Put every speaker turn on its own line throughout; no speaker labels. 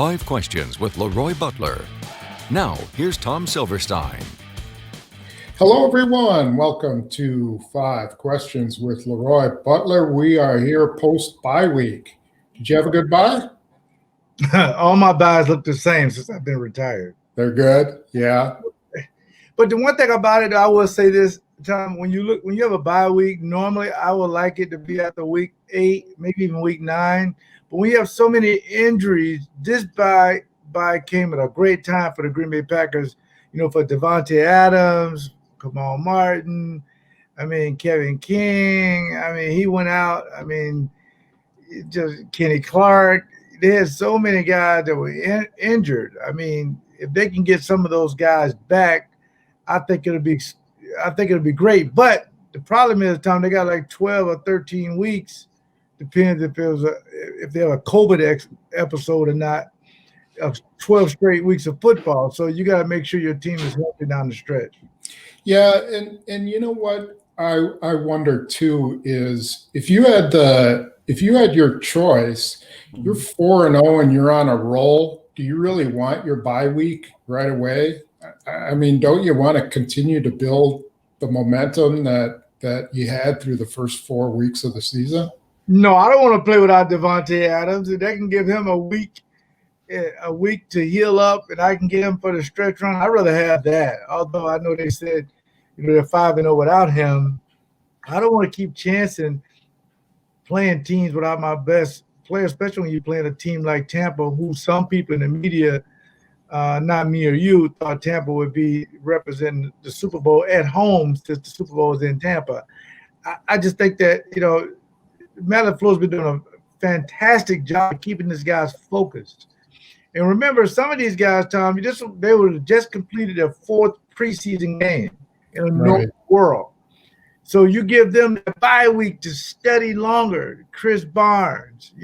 5 Questions with LeRoy Butler. Now, here's Tom Silverstein.
Hello, everyone. Welcome to 5 Questions with LeRoy Butler. We are here post-bye week. Did you have a good bye?
All my buys look the same since I've been retired.
They're good, yeah.
But the one thing about it, I will say this, Tom, when you have a bye week, normally I would like it to be after week 8, maybe even week 9. But when you have so many injuries, this bye came at a great time for the Green Bay Packers, for Davante Adams, Kamal Martin, Kevin King. He went out. Just Kenny Clark. They had so many guys that were injured. If they can get some of those guys back, I think it'll be great. But the problem is, Tom, they got like 12 or 13 weeks. Depends if they have a COVID episode or not, of 12 straight weeks of football. So you got to make sure your team is healthy down the stretch.
Yeah, and you know what I wonder too is if you had your choice, you're 4-0 and you're on a roll. Do you really want your bye week right away? Don't you want to continue to build the momentum that you had through the first 4 weeks of the season?
No, I don't want to play without Davante Adams. If they can give him a week to heal up, and I can get him for the stretch run, I'd rather have that. Although I know they said they're 5-0 without him, I don't want to keep chancing playing teams without my best player, especially when you're playing a team like Tampa, who some people in the media, not me or you, thought Tampa would be representing the Super Bowl at home since the Super Bowl is in Tampa. I just think that Matt LaFleur's been doing a fantastic job of keeping these guys focused. And remember, some of these guys, Tom, they were just completed their 4th preseason game in a normal world. So you give them the bye week to study longer. Chris Barnes,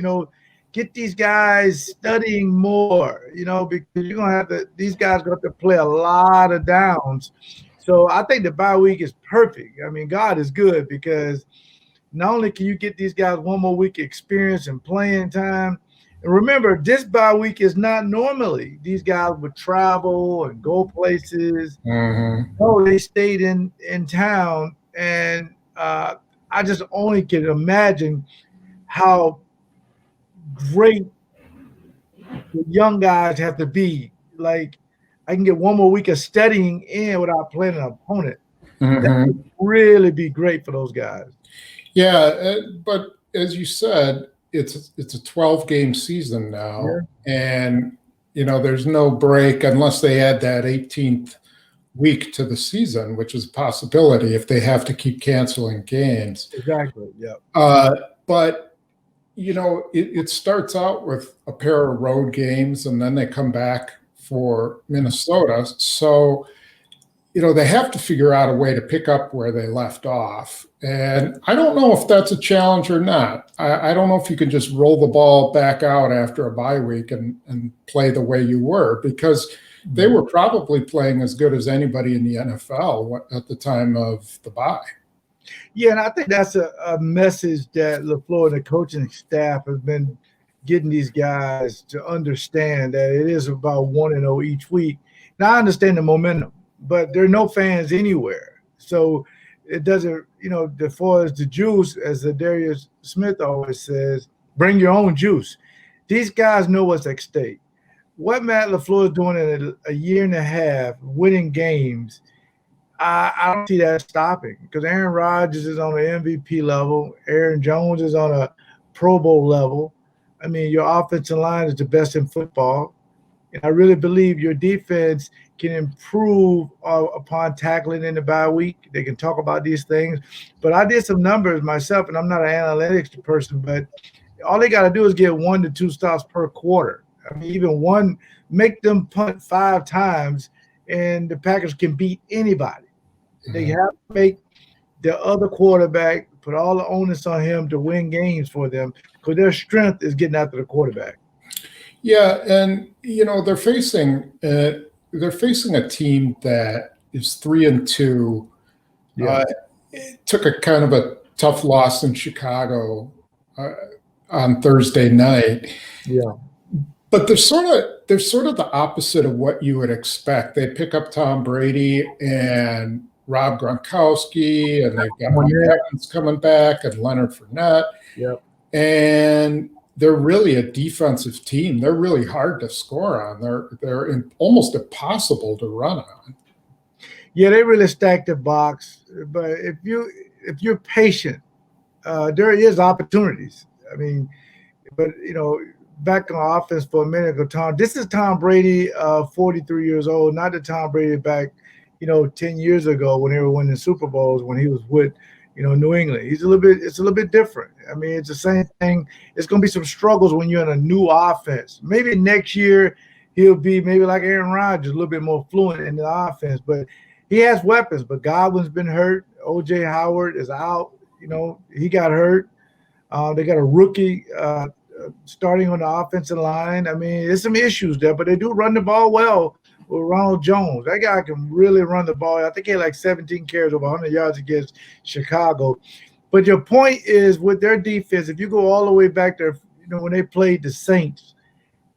get these guys studying more, because you're going to have these guys going to have to play a lot of downs. So I think the bye week is perfect. God is good because not only can you get these guys one more week experience and playing time, and remember, this bye week is not normally. These guys would travel and go places.
Mm-hmm.
No, they stayed in town, and I just only can imagine how great the young guys have to be. Like, I can get one more week of studying in without playing an opponent.
Mm-hmm.
That would really be great for those guys.
Yeah, but as you said, it's a 12-game season now, and there's no break unless they add that 18th week to the season, which is a possibility if they have to keep canceling games.
Exactly. Yeah.
But it starts out with a pair of road games, and then they come back for Minnesota. So they have to figure out a way to pick up where they left off. And I don't know if that's a challenge or not. I don't know if you can just roll the ball back out after a bye week and play the way you were, because they were probably playing as good as anybody in the NFL at the time of the bye.
Yeah, and I think that's a message that LaFleur and the coaching staff has been getting these guys to understand, that it is about 1-0 each week. Now, I understand the momentum, but there are no fans anywhere. So it doesn't, as far as the juice, as Darius Smith always says, bring your own juice. These guys know what's at stake. What Matt LaFleur is doing in a year and a half, winning games, I don't see that stopping, because Aaron Rodgers is on an MVP level. Aaron Jones is on a Pro Bowl level. Your offensive line is the best in football. And I really believe your defense can improve upon tackling in the bye week. They can talk about these things. But I did some numbers myself, and I'm not an analytics person, but all they got to do is get 1 to 2 stops per quarter. Even one, make them punt 5 times, and the Packers can beat anybody. They have to make the other quarterback, put all the onus on him to win games for them, because their strength is getting after the quarterback.
Yeah, and they're facing a team that is 3-2.
Yeah.
It took a kind of a tough loss in Chicago on Thursday night.
Yeah.
But they're sort of the opposite of what you would expect. They pick up Tom Brady and Rob Gronkowski, and they've got Mike Evans coming back and Leonard Fournette.
Yep.
And they're really a defensive team. They're really hard to score on. They're almost impossible to run on.
Yeah, they really stack the box. But if you're patient, there is opportunities. I mean, but back on offense for a minute ago, Tom. This is Tom Brady, 43 years old, not the Tom Brady back, 10 years ago when they were winning Super Bowls when he was with, New England. It's a little bit different. I mean, it's the same thing. It's going to be some struggles when you're in a new offense. Maybe next year he'll be maybe like Aaron Rodgers, a little bit more fluent in the offense, but he has weapons. But Godwin's been hurt. O.J. Howard is out. He got hurt. They got a rookie starting on the offensive line. I mean, there's some issues there, but they do run the ball well with Ronald Jones. That guy can really run the ball. I think he had like 17 carries over 100 yards against Chicago. But your point is with their defense, if you go all the way back there, when they played the Saints,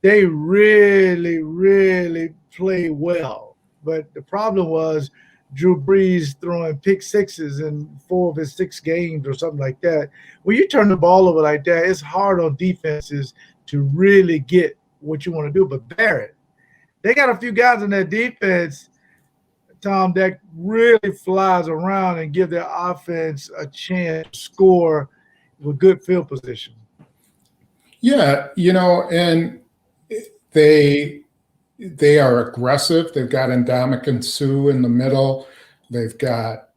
they really, really played well. But the problem was Drew Brees throwing pick sixes in 4 of his 6 games or something like that. When you turn the ball over like that, it's hard on defenses to really get what you want to do. But Barrett, they got a few guys in their defense, Tom, that really flies around and give their offense a chance to score with good field position.
Yeah, and they are aggressive. They've got Ndamukong Suh in the middle. They've got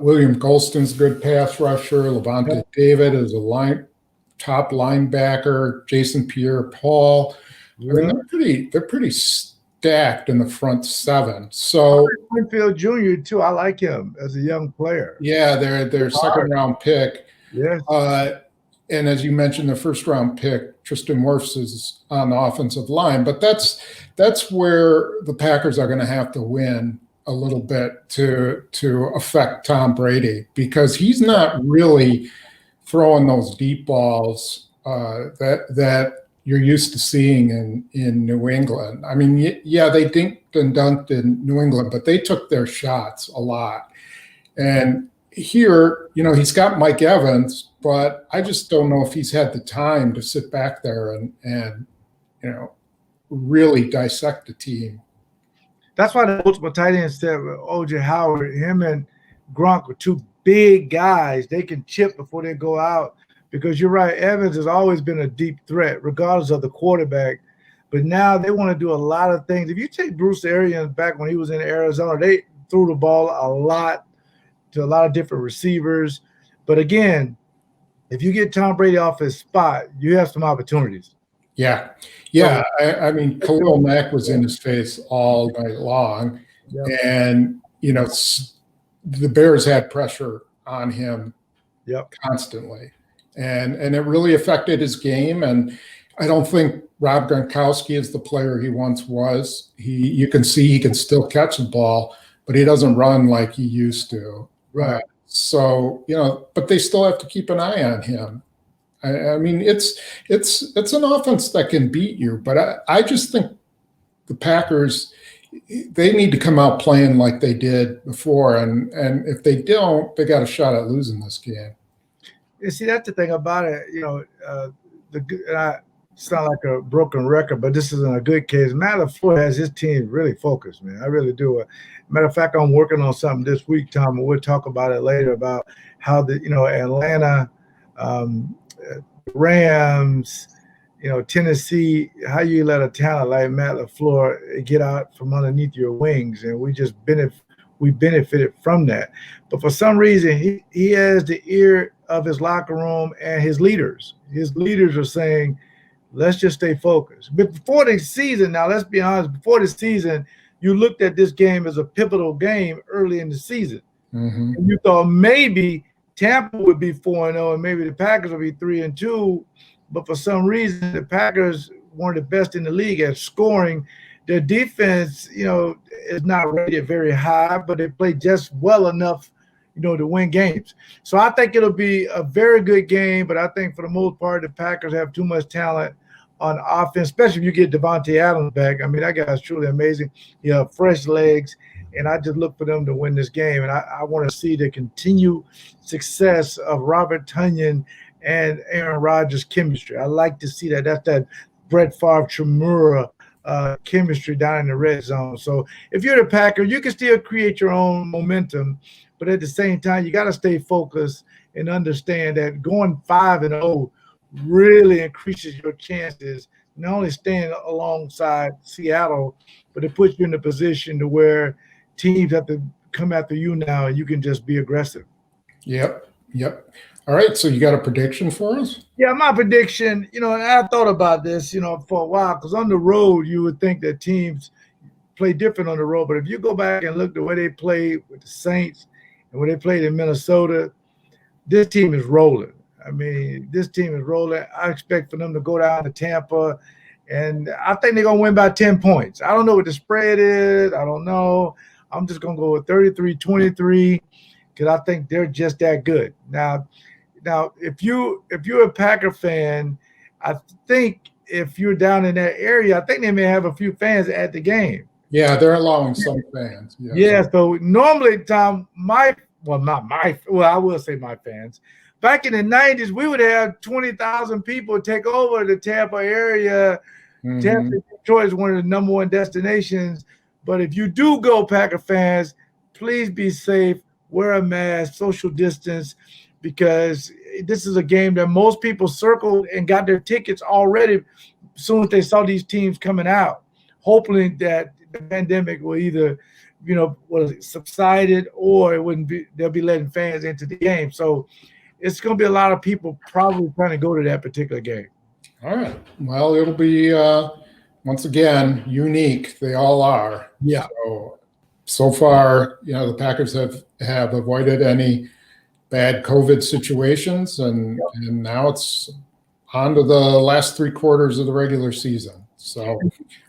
William Golston's a good pass rusher. Levante David is a top linebacker. Jason Pierre-Paul. I mean, they're pretty stacked in the front 7. So
Winfield Jr. too. I like him as a young player.
Yeah, they're second round pick.
Yeah.
And as you mentioned, the first round pick, Tristan Wirfs, is on the offensive line. But that's where the Packers are going to have to win a little bit to affect Tom Brady, because he's not really throwing those deep balls that you're used to seeing in New England. I mean, yeah, they dinked and dunked in New England, but they took their shots a lot. And here, he's got Mike Evans, but I just don't know if he's had the time to sit back there and really dissect the team.
That's why the multiple tight ends said with O.J. Howard, him and Gronk were 2 big guys. They can chip before they go out, because you're right, Evans has always been a deep threat regardless of the quarterback. But now they want to do a lot of things. If you take Bruce Arians back when he was in Arizona, they threw the ball a lot to a lot of different receivers. But again, if you get Tom Brady off his spot, you have some opportunities.
Yeah. I mean, Khalil Mack was in his face all night long. Yep. And, the Bears had pressure on him constantly. And it really affected his game. And I don't think Rob Gronkowski is the player he once was. You can see he can still catch the ball, but he doesn't run like he used to.
Right.
So, but they still have to keep an eye on him. I mean, it's an offense that can beat you, but I just think the Packers, they need to come out playing like they did before, and if they don't, they got a shot at losing this game.
You see, that's the thing about it. I sound like a broken record, but this isn't a good case. Matt LaFleur has his team really focused, man. I really do. Matter of fact, I'm working on something this week, Tom, and we'll talk about it later about how Atlanta, Rams, Tennessee, how you let a talent like Matt LaFleur get out from underneath your wings, and we benefited from that. But for some reason, he has the ear of his locker room and his leaders. His leaders are saying, let's just stay focused. But before the season, now let's be honest, before the season, you looked at this game as a pivotal game early in the season.
Mm-hmm.
And you thought maybe Tampa would be 4-0 and maybe the Packers would be 3-2. But for some reason, the Packers weren't the best in the league at scoring. Their defense, is not rated very high, but they play just well enough, to win games. So I think it'll be a very good game, but I think for the most part, the Packers have too much talent on offense, especially if you get Davante Adams back. I mean, that guy's truly amazing. You have fresh legs, and I just look for them to win this game. And I want to see the continued success of Robert Tonyan and Aaron Rodgers' chemistry. I like to see that. That's that Brett Favre Tremura chemistry down in the red zone. So if you're the Packer, you can still create your own momentum, but at the same time, you got to stay focused and understand that going 5-0 really increases your chances, not only staying alongside Seattle, but it puts you in a position to where teams have to come after you now, and you can just be aggressive.
Yep. All right, so you got a prediction for us?
Yeah, my prediction, and I thought about this, for a while, because on the road, you would think that teams play different on the road. But if you go back and look the way they played with the Saints and when they played in Minnesota, this team is rolling. I mean, this team is rolling. I expect for them to go down to Tampa, and I think they're going to win by 10 points. I don't know what the spread is. I don't know. I'm just going to go with 33-23 because I think they're just that good. Now, if you're a Packer fan, I think if you're down in that area, I think they may have a few fans at the game.
Yeah, they're allowing some fans.
Yeah, so normally, Tom, I will say my fans. Back in the 90s, we would have 20,000 people take over the Tampa area. Mm-hmm. Tampa, Detroit is one of the number one destinations. But if you do go, Packer fans, please be safe, wear a mask, social distance, because this is a game that most people circled and got their tickets already as soon as they saw these teams coming out, hoping that the pandemic will either, subsided or they'll be letting fans into the game. So it's going to be a lot of people probably trying to go to that particular game.
All right. Well, it'll be, once again, unique. They all are.
Yeah.
So far, the Packers have avoided any bad COVID situations, and now it's on to the last 3 quarters of the regular season. So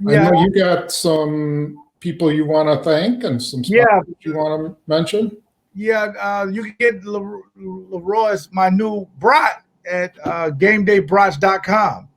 yeah. I know you got some people you want to thank and some stuff that you want to mention.
Yeah, you can get LeRoy's, my new brat, at GameDayBrats.com.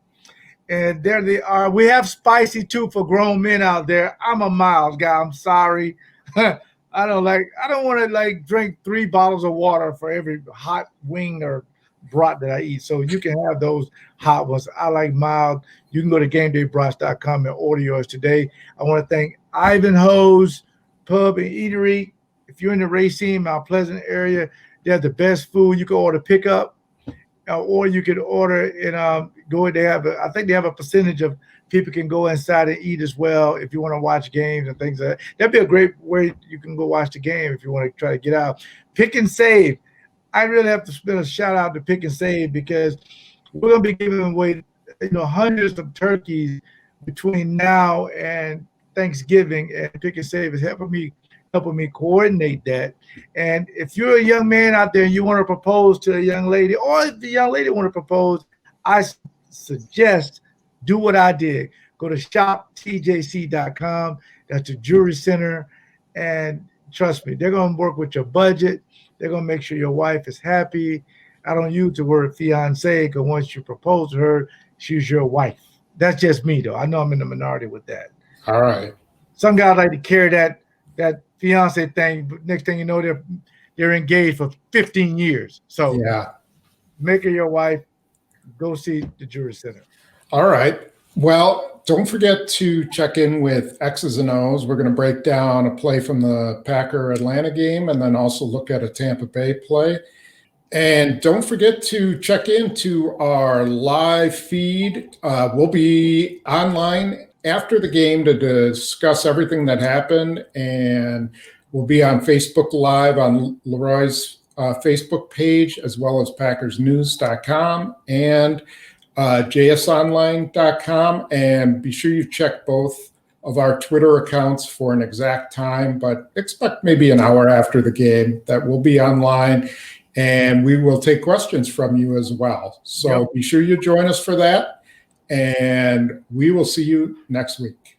And there they are. We have spicy too for grown men out there. I'm a mild guy. I'm sorry. I don't want to drink 3 bottles of water for every hot wing or brat that I eat. So you can have those hot ones. I like mild. You can go to GameDayBrats.com and order yours today. I want to thank Ivanhoe's Pub and Eatery. If you're in the Racine, Mount Pleasant area, they have the best food. You can order pickup, or you can order and go. I think they have a percentage of people can go inside and eat as well if you want to watch games and things like that. That'd be a great way you can go watch the game if you want to try to get out. Pick and Save. I really have to spend a shout out to Pick and Save because we're going to be giving away, hundreds of turkeys between now and Thanksgiving, and Pick and Save is helping me coordinate that. And if you're a young man out there and you want to propose to a young lady, or if the young lady want to propose, I suggest do what I did. Go to shoptjc.com. That's the jewelry center. And trust me, they're going to work with your budget. They're going to make sure your wife is happy. I don't use the word fiance because once you propose to her, she's your wife. That's just me, though. I know I'm in the minority with that.
All right.
Some guys like to carry that fiance thing, but next thing you know, they're engaged for 15 years. So
yeah,
make her your wife. Go see the Jewelry Center.
All right. Well, don't forget to check in with X's and O's. We're going to break down a play from the Packer-Atlanta game and then also look at a Tampa Bay play. And don't forget to check into our live feed. We'll be online after the game to discuss everything that happened, and we'll be on Facebook Live on LeRoy's Facebook page, as well as PackersNews.com and JSOnline.com. And be sure you check both of our Twitter accounts for an exact time, but expect maybe an hour after the game that we'll be online, and we will take questions from you as well. So Be sure you join us for that. And we will see you next week.